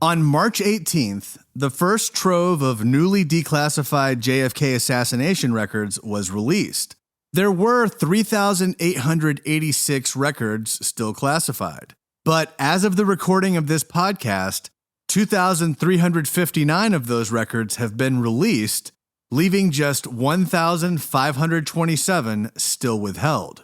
On March 18th, the first trove of newly declassified JFK assassination records was released. There were 3,886 records still classified. But as of the recording of this podcast, 2,359 of those records have been released, leaving just 1,527 still withheld.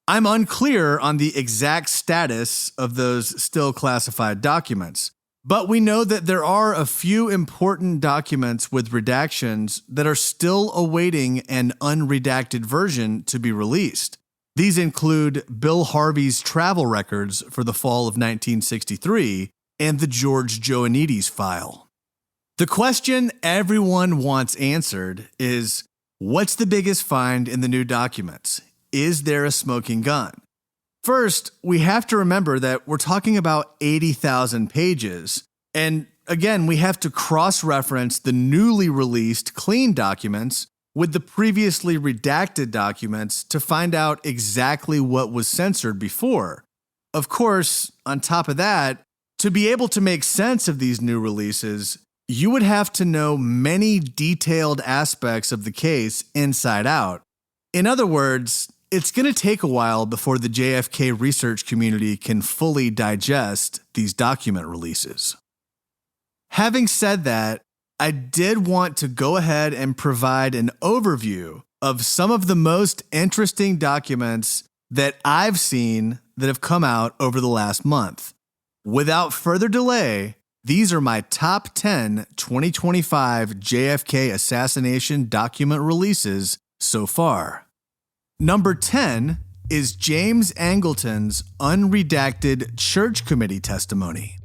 I'm unclear on the exact status of those still classified documents, but we know that there are a few important documents with redactions that are still awaiting an unredacted version to be released. These include Bill Harvey's travel records for the fall of 1963 and the George Joannides file. The question everyone wants answered is, what's the biggest find in the new documents? Is there a smoking gun? First, we have to remember that we're talking about 80,000 pages, and again, we have to cross-reference the newly released clean documents with the previously redacted documents to find out exactly what was censored before. Of course, on top of that, to be able to make sense of these new releases, you would have to know many detailed aspects of the case inside out. In other words, it's going to take a while before the JFK research community can fully digest these document releases. Having said that, I did want to go ahead and provide an overview of some of the most interesting documents that I've seen that have come out over the last month. Without further delay, these are my top 10 2025 JFK assassination document releases so far. Number 10 is James Angleton's unredacted Church Committee testimony.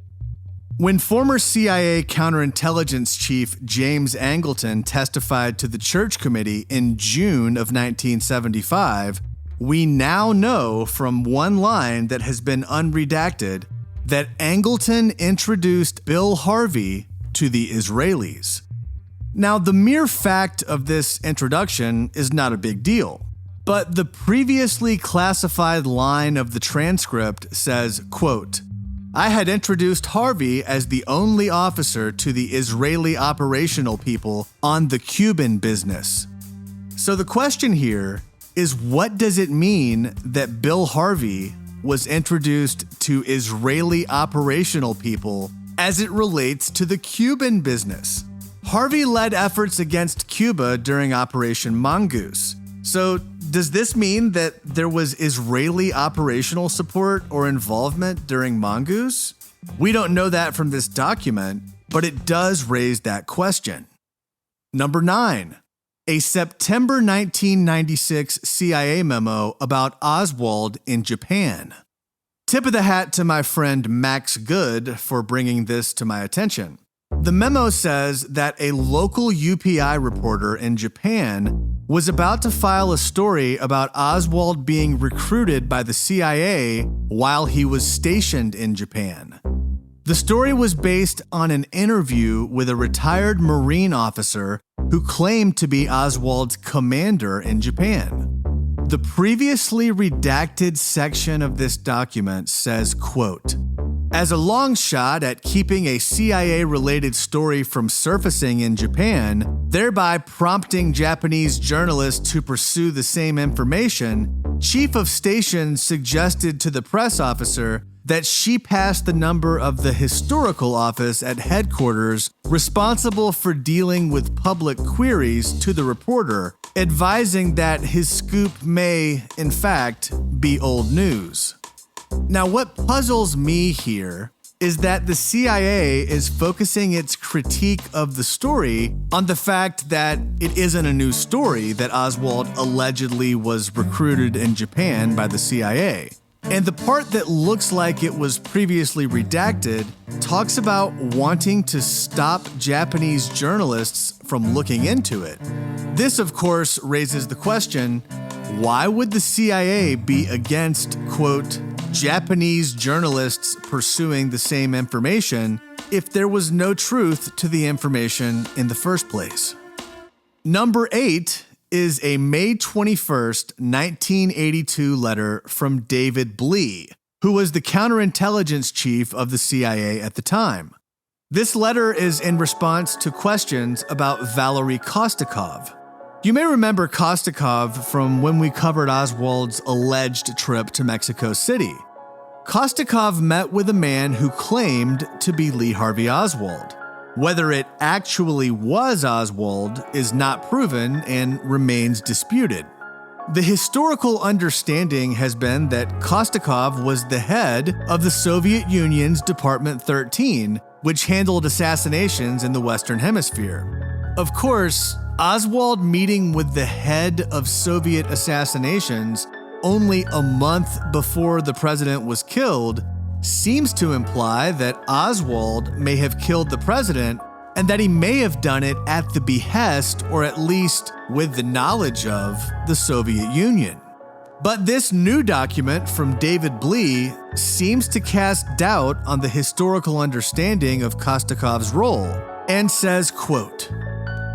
When former CIA counterintelligence chief James Angleton testified to the Church Committee in June of 1975, we now know from one line that has been unredacted that Angleton introduced Bill Harvey to the Israelis. Now, the mere fact of this introduction is not a big deal, but the previously classified line of the transcript says, quote, "I had introduced Harvey as the only officer to the Israeli operational people on the Cuban business." So the question here is, what does it mean that Bill Harvey was introduced to Israeli operational people as it relates to the Cuban business? Harvey led efforts against Cuba during Operation Mongoose. So does this mean that there was Israeli operational support or involvement during Mongoose? We don't know that from this document, but it does raise that question. Number 9, a September 1996 CIA memo about Oswald in Japan. Tip of the hat to my friend Max Good for bringing this to my attention. The memo says that a local UPI reporter in Japan was about to file a story about Oswald being recruited by the CIA while he was stationed in Japan. The story was based on an interview with a retired Marine officer who claimed to be Oswald's commander in Japan. The previously redacted section of this document says, quote, "As a long shot at keeping a CIA-related story from surfacing in Japan, thereby prompting Japanese journalists to pursue the same information, Chief of Station suggested to the press officer that she pass the number of the historical office at headquarters responsible for dealing with public queries to the reporter, advising that his scoop may, in fact, be old news." Now, what puzzles me here is that the CIA is focusing its critique of the story on the fact that it isn't a new story that Oswald allegedly was recruited in Japan by the CIA. And the part that looks like it was previously redacted talks about wanting to stop Japanese journalists from looking into it. This, of course, raises the question, why would the CIA be against, quote, Japanese journalists pursuing the same information if there was no truth to the information in the first place? Number 8 is a May 21st, 1982 letter from David Blee, who was the counterintelligence chief of the CIA at the time. This letter is in response to questions about Valeriy Kostikov. You may remember Kostikov from when we covered Oswald's alleged trip to Mexico City. Kostikov met with a man who claimed to be Lee Harvey Oswald. Whether it actually was Oswald is not proven and remains disputed. The historical understanding has been that Kostikov was the head of the Soviet Union's Department 13, which handled assassinations in the Western Hemisphere. Of course, Oswald meeting with the head of Soviet assassinations only a month before the president was killed seems to imply that Oswald may have killed the president and that he may have done it at the behest or at least with the knowledge of the Soviet Union. But this new document from David Blee seems to cast doubt on the historical understanding of Kostikov's role and says, quote,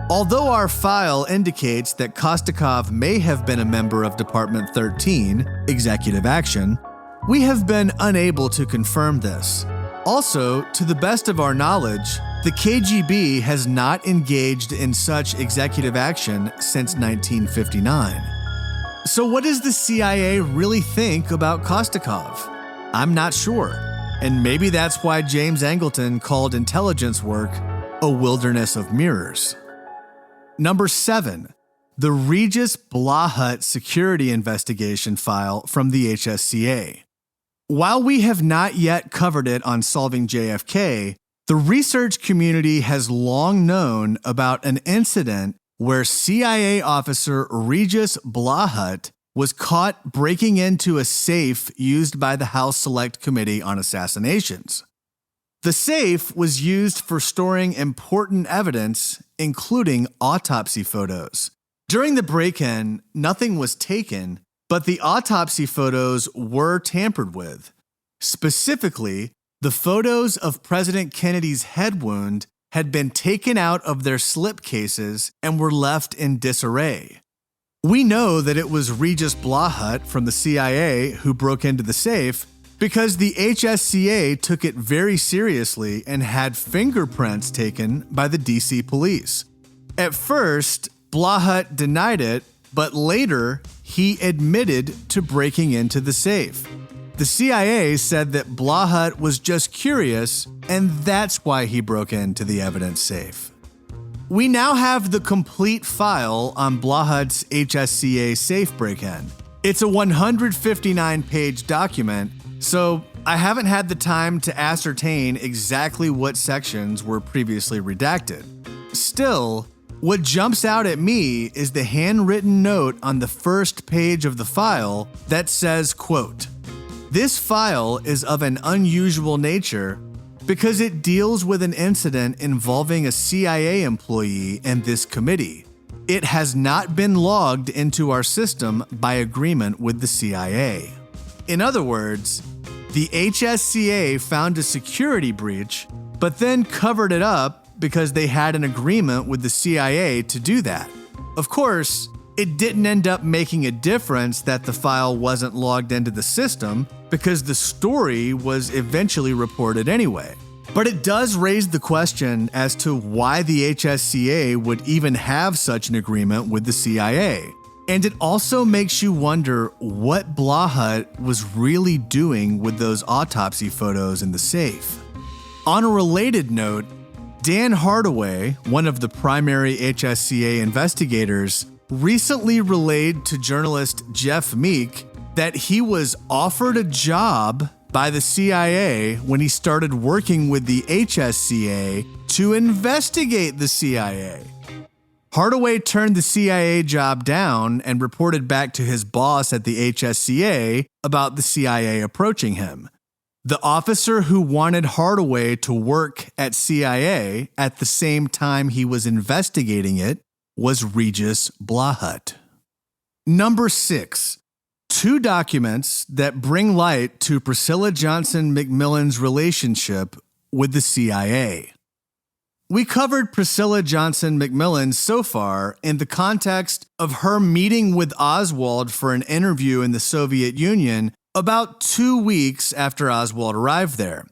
"Although our file indicates that Kostikov may have been a member of Department 13, Executive Action, we have been unable to confirm this. Also, to the best of our knowledge, the KGB has not engaged in such executive action since 1959. So what does the CIA really think about Kostikov? I'm not sure. And maybe that's why James Angleton called intelligence work a wilderness of mirrors. Number 7, the Regis Blahut security investigation file from the HSCA. While we have not yet covered it on Solving JFK, the research community has long known about an incident where CIA officer Regis Blahut was caught breaking into a safe used by the House Select Committee on Assassinations. The safe was used for storing important evidence, including autopsy photos. During the break-in, nothing was taken, but the autopsy photos were tampered with. Specifically, the photos of President Kennedy's head wound had been taken out of their slipcases and were left in disarray. We know that it was Regis Blahut from the CIA who broke into the safe because the HSCA took it very seriously and had fingerprints taken by the DC police. At first, Blahut denied it, but later he admitted to breaking into the safe. The CIA said that Blahut was just curious, and that's why he broke into the evidence safe. We now have the complete file on Blahut's HSCA safe break-in. It's a 159-page document, so I haven't had the time to ascertain exactly what sections were previously redacted. Still, what jumps out at me is the handwritten note on the first page of the file that says, quote, "This file is of an unusual nature because it deals with an incident involving a CIA employee and this committee. It has not been logged into our system by agreement with the CIA." In other words, the HSCA found a security breach, but then covered it up because they had an agreement with the CIA to do that. Of course, it didn't end up making a difference that the file wasn't logged into the system because the story was eventually reported anyway. But it does raise the question as to why the HSCA would even have such an agreement with the CIA. And it also makes you wonder what Blahut was really doing with those autopsy photos in the safe. On a related note, Dan Hardaway, one of the primary HSCA investigators, recently relayed to journalist Jeff Meek that he was offered a job by the CIA when he started working with the HSCA to investigate the CIA. Hardaway turned the CIA job down and reported back to his boss at the HSCA about the CIA approaching him. The officer who wanted Hardaway to work at CIA at the same time he was investigating it was Regis Blahut. Number 6. 2 documents that bring light to Priscilla Johnson McMillan's relationship with the CIA. We covered Priscilla Johnson McMillan so far in the context of her meeting with Oswald for an interview in the Soviet Union about 2 weeks after Oswald arrived there.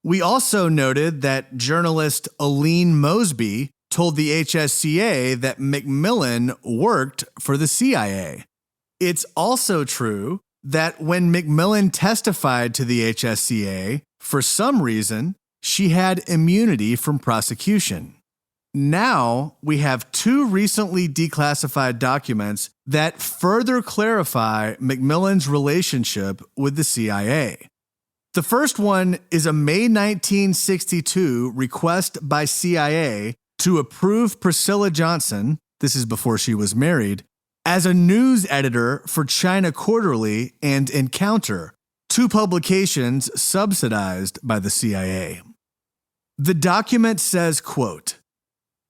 We also noted that journalist Aline Mosby told the HSCA that McMillan worked for the CIA. It's also true that when McMillan testified to the HSCA, for some reason, she had immunity from prosecution. Now, we have two recently declassified documents that further clarify McMillan's relationship with the CIA. The first one is a May 1962 request by CIA to approve Priscilla Johnson, this is before she was married, as a news editor for China Quarterly and Encounter, two publications subsidized by the CIA. The document says, quote,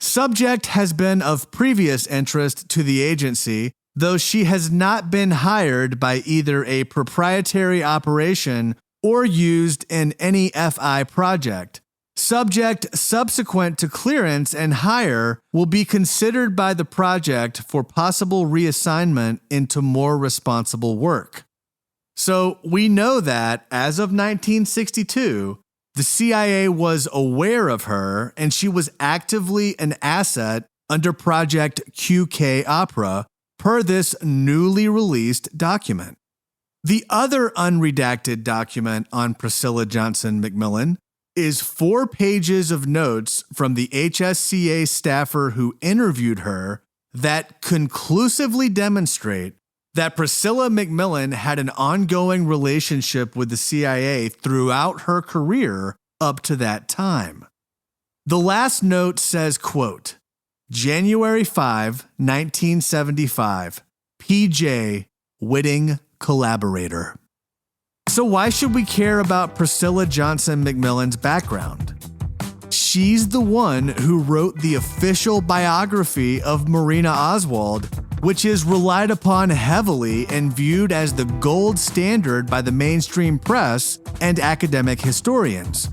"Subject has been of previous interest to the agency, though she has not been hired by either a proprietary operation or used in any FI project. Subject subsequent to clearance and hire will be considered by the project for possible reassignment into more responsible work." So we know that as of 1962, the CIA was aware of her and she was actively an asset under Project QK Opera per this newly released document. The other unredacted document on Priscilla Johnson McMillan is 4 pages of notes from the HSCA staffer who interviewed her that conclusively demonstrate that Priscilla McMillan had an ongoing relationship with the CIA throughout her career up to that time. The last note says, quote, "January 5, 1975, PJ, witting, collaborator." So why should we care about Priscilla Johnson McMillan's background? She's the one who wrote the official biography of Marina Oswald, which is relied upon heavily and viewed as the gold standard by the mainstream press and academic historians.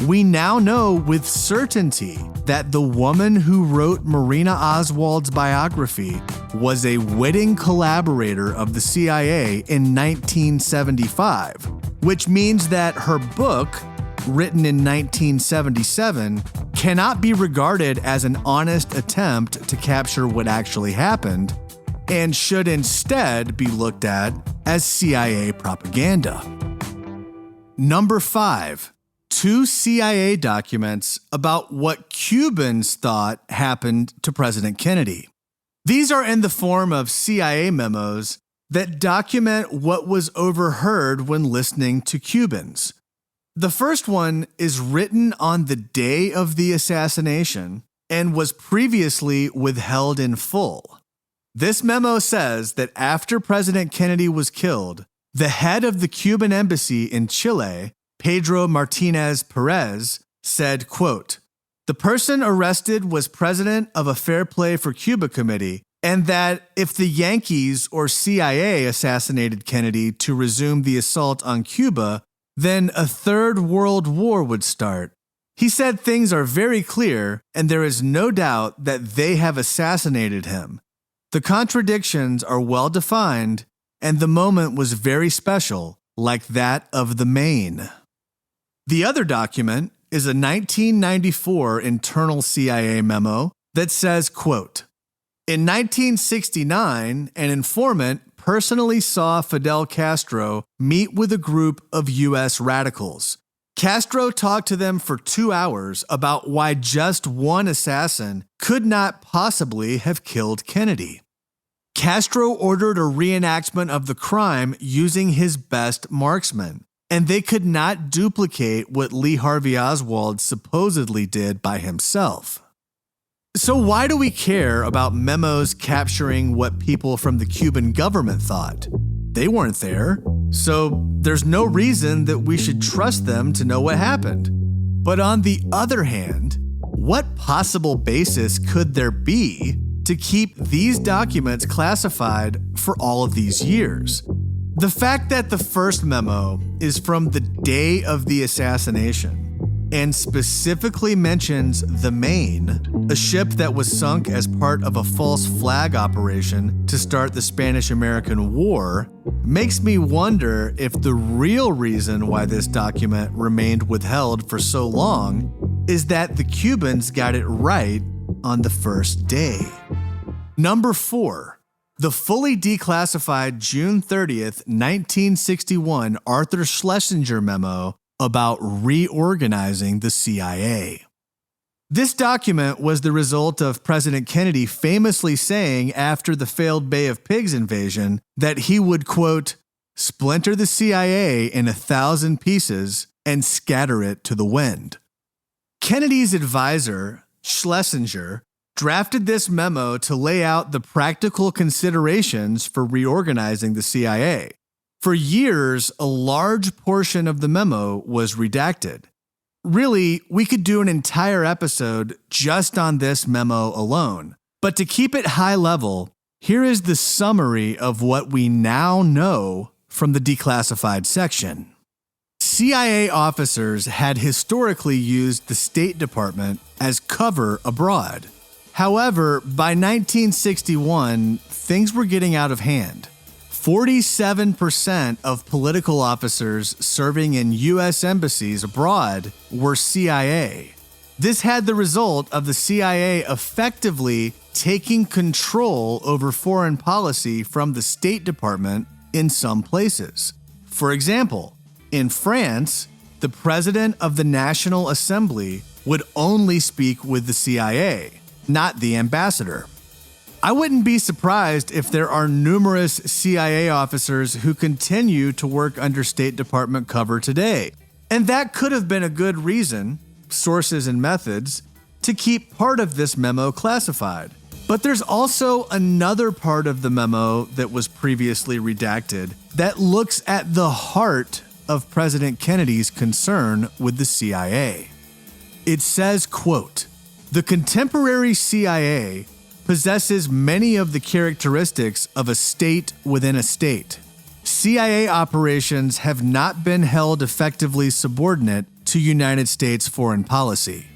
We now know with certainty that the woman who wrote Marina Oswald's biography was a witting collaborator of the CIA in 1975, which means that her book, written in 1977, cannot be regarded as an honest attempt to capture what actually happened and should instead be looked at as CIA propaganda. Number 5. 2 CIA documents about what Cubans thought happened to President Kennedy. These are in the form of CIA memos that document what was overheard when listening to Cubans. The first one is written on the day of the assassination and was previously withheld in full. This memo says that after President Kennedy was killed, the head of the Cuban embassy in Chile, Pedro Martinez Perez, said, quote, "The person arrested was president of a Fair Play for Cuba committee, and that if the Yankees or CIA assassinated Kennedy to resume the assault on Cuba, then a third world war would start. He said things are very clear, and there is no doubt that they have assassinated him. The contradictions are well defined, and the moment was very special, like that of the Maine." The other document is a 1994 internal CIA memo that says, quote, "In 1969, an informant personally saw Fidel Castro meet with a group of U.S. radicals. Castro talked to them for 2 hours about why just one assassin could not possibly have killed Kennedy. Castro ordered a reenactment of the crime using his best marksman, and they could not duplicate what Lee Harvey Oswald supposedly did by himself." So why do we care about memos capturing what people from the Cuban government thought? They weren't there, so there's no reason that we should trust them to know what happened. But on the other hand, what possible basis could there be to keep these documents classified for all of these years? The fact that the first memo is from the day of the assassination and specifically mentions the Maine, a ship that was sunk as part of a false flag operation to start the Spanish-American War, makes me wonder if the real reason why this document remained withheld for so long is that the Cubans got it right on the first day. Number 4. The fully declassified June 30th, 1961 Arthur Schlesinger memo about reorganizing the CIA. This document was the result of President Kennedy famously saying after the failed Bay of Pigs invasion that he would, quote, splinter the CIA in 1,000 pieces and scatter it to the wind. Kennedy's advisor, Schlesinger, drafted this memo to lay out the practical considerations for reorganizing the CIA. For years, a large portion of the memo was redacted. Really, we could do an entire episode just on this memo alone. But to keep it high level, here is the summary of what we now know from the declassified section. CIA officers had historically used the State Department as cover abroad. However, by 1961, things were getting out of hand. 47% of political officers serving in U.S. embassies abroad were CIA. This had the result of the CIA effectively taking control over foreign policy from the State Department in some places. For example, in France, the president of the National Assembly would only speak with the CIA, not the ambassador. I wouldn't be surprised if there are numerous CIA officers who continue to work under State Department cover today. And that could have been a good reason, sources and methods, to keep part of this memo classified. But there's also another part of the memo that was previously redacted that looks at the heart of President Kennedy's concern with the CIA. It says, quote, the contemporary CIA possesses many of the characteristics of a state within a state. CIA operations have not been held effectively subordinate to United States foreign policy.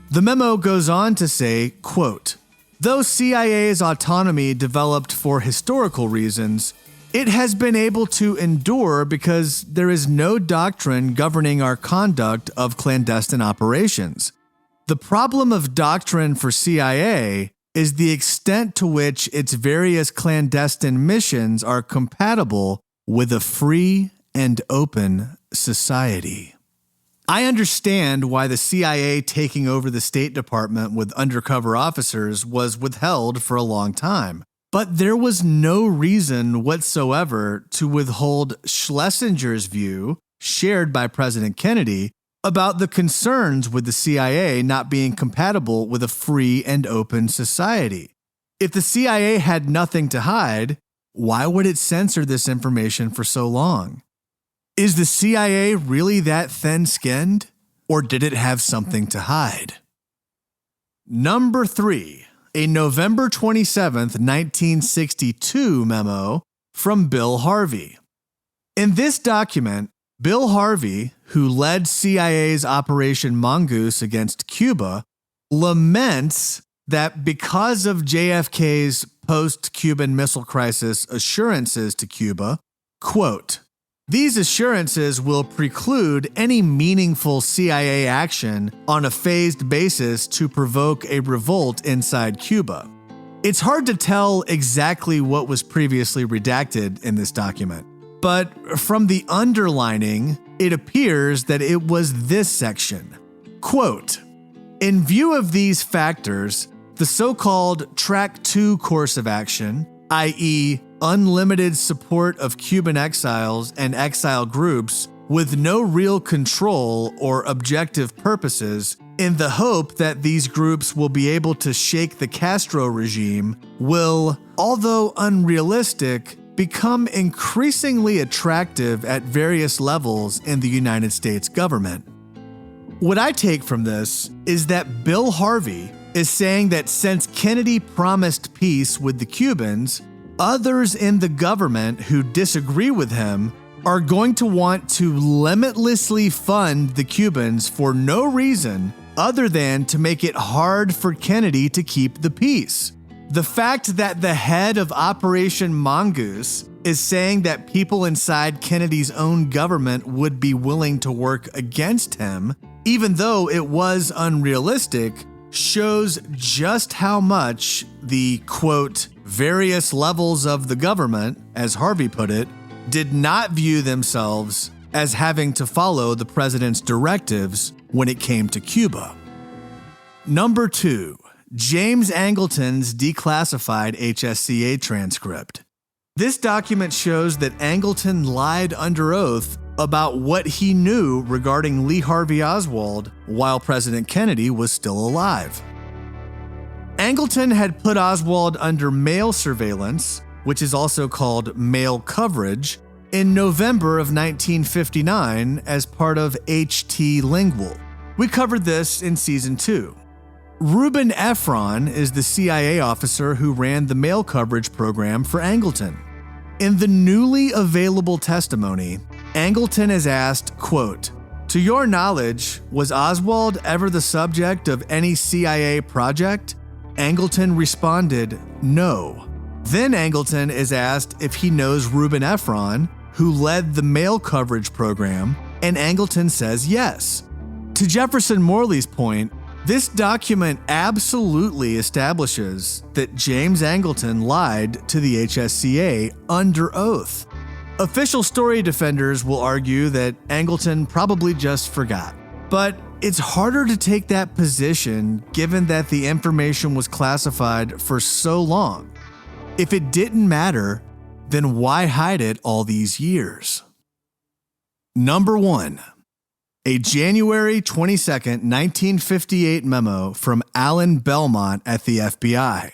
The memo goes on to say, quote, though CIA's autonomy developed for historical reasons, it has been able to endure because there is no doctrine governing our conduct of clandestine operations. The problem of doctrine for CIA is the extent to which its various clandestine missions are compatible with a free and open society. I understand why the CIA taking over the State Department with undercover officers was withheld for a long time, but there was no reason whatsoever to withhold Schlesinger's view, shared by President Kennedy, about the concerns with the CIA not being compatible with a free and open society. If the CIA had nothing to hide, why would it censor this information for so long? Is the CIA really that thin-skinned, or did it have something to hide? Number 3, a November 27th, 1962 memo from Bill Harvey. In this document, Bill Harvey, who led CIA's Operation Mongoose against Cuba, laments that because of JFK's post-Cuban Missile Crisis assurances to Cuba, quote, these assurances will preclude any meaningful CIA action on a phased basis to provoke a revolt inside Cuba. It's hard to tell exactly what was previously redacted in this document, but from the underlining, it appears that it was this section. Quote, in view of these factors, the so-called Track 2 course of action, i.e., unlimited support of Cuban exiles and exile groups with no real control or objective purposes, in the hope that these groups will be able to shake the Castro regime, will, although unrealistic, become increasingly attractive at various levels in the United States government. What I take from this is that Bill Harvey is saying that since Kennedy promised peace with the Cubans, others in the government who disagree with him are going to want to limitlessly fund the Cubans for no reason other than to make it hard for Kennedy to keep the peace. The fact that the head of Operation Mongoose is saying that people inside Kennedy's own government would be willing to work against him, even though it was unrealistic, shows just how much the, quote, various levels of the government, as Harvey put it, did not view themselves as having to follow the president's directives when it came to Cuba. Number 2, James Angleton's declassified HSCA transcript. This document shows that Angleton lied under oath about what he knew regarding Lee Harvey Oswald while President Kennedy was still alive. Angleton had put Oswald under mail surveillance, which is also called mail coverage, in November of 1959 as part of HT Lingual. We covered this in Season 2. Reuben Efron is the CIA officer who ran the mail coverage program for Angleton. In the newly available testimony, Angleton is asked, quote, "To your knowledge, was Oswald ever the subject of any CIA project?" Angleton responded, "No." Then Angleton is asked if he knows Reuben Efron, who led the mail coverage program, and Angleton says yes. To Jefferson Morley's point, this document absolutely establishes that James Angleton lied to the HSCA under oath. Official story defenders will argue that Angleton probably just forgot. But it's harder to take that position given that the information was classified for so long. If it didn't matter, then why hide it all these years? Number 1. A January 22, 1958 memo from Alan Belmont at the FBI.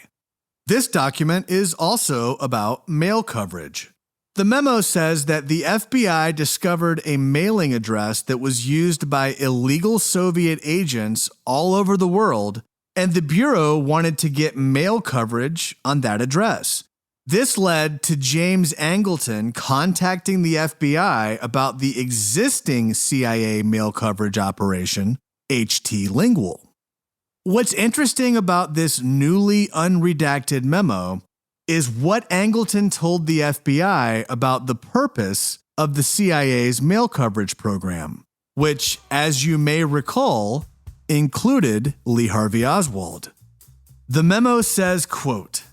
This document is also about mail coverage. The memo says that the FBI discovered a mailing address that was used by illegal Soviet agents all over the world, and the Bureau wanted to get mail coverage on that address. This led to James Angleton contacting the FBI about the existing CIA mail coverage operation, HT Lingual. What's interesting about this newly unredacted memo is what Angleton told the FBI about the purpose of the CIA's mail coverage program, which, as you may recall, included Lee Harvey Oswald. The memo says, quote,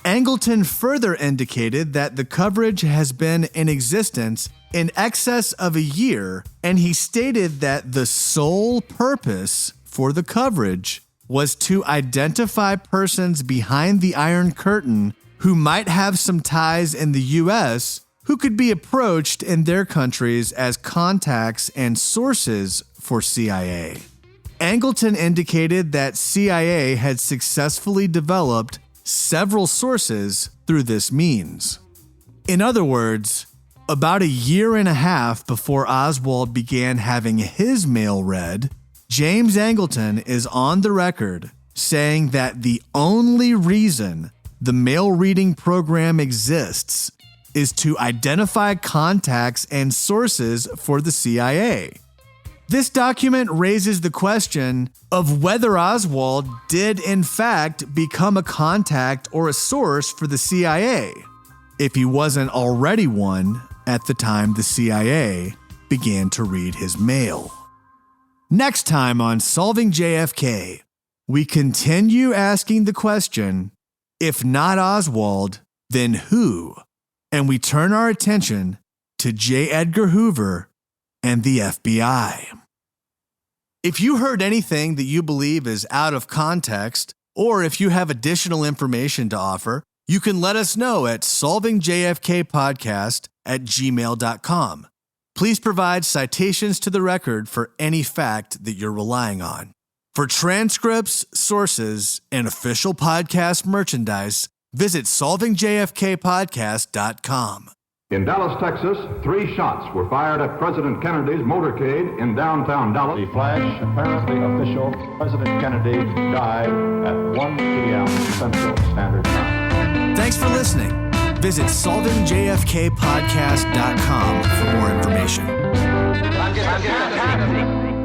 Angleton further indicated that the coverage has been in existence in excess of a year, and he stated that the sole purpose for the coverage was to identify persons behind the Iron Curtain who might have some ties in the U.S. who could be approached in their countries as contacts and sources for CIA. Angleton indicated that CIA had successfully developed several sources through this means. In other words, about a year and a half before Oswald began having his mail read, James Angleton is on the record saying that the only reason the mail reading program exists is to identify contacts and sources for the CIA. This document raises the question of whether Oswald did in fact become a contact or a source for the CIA, if he wasn't already one at the time the CIA began to read his mail. Next time on Solving JFK, we continue asking the question, if not Oswald, then who? And we turn our attention to J. Edgar Hoover and the FBI. If you heard anything that you believe is out of context, or if you have additional information to offer, you can let us know at solvingjfkpodcast@gmail.com. Please provide citations to the record for any fact that you're relying on. For transcripts, sources, and official podcast merchandise, visit solvingjfkpodcast.com. In Dallas, Texas, 3 shots were fired at President Kennedy's motorcade in downtown Dallas. The flash, apparently official, President Kennedy died at 1 p.m. Central Standard Time. Thanks for listening. Visit solvingjfkpodcast.com for more information. I'm just fantastic.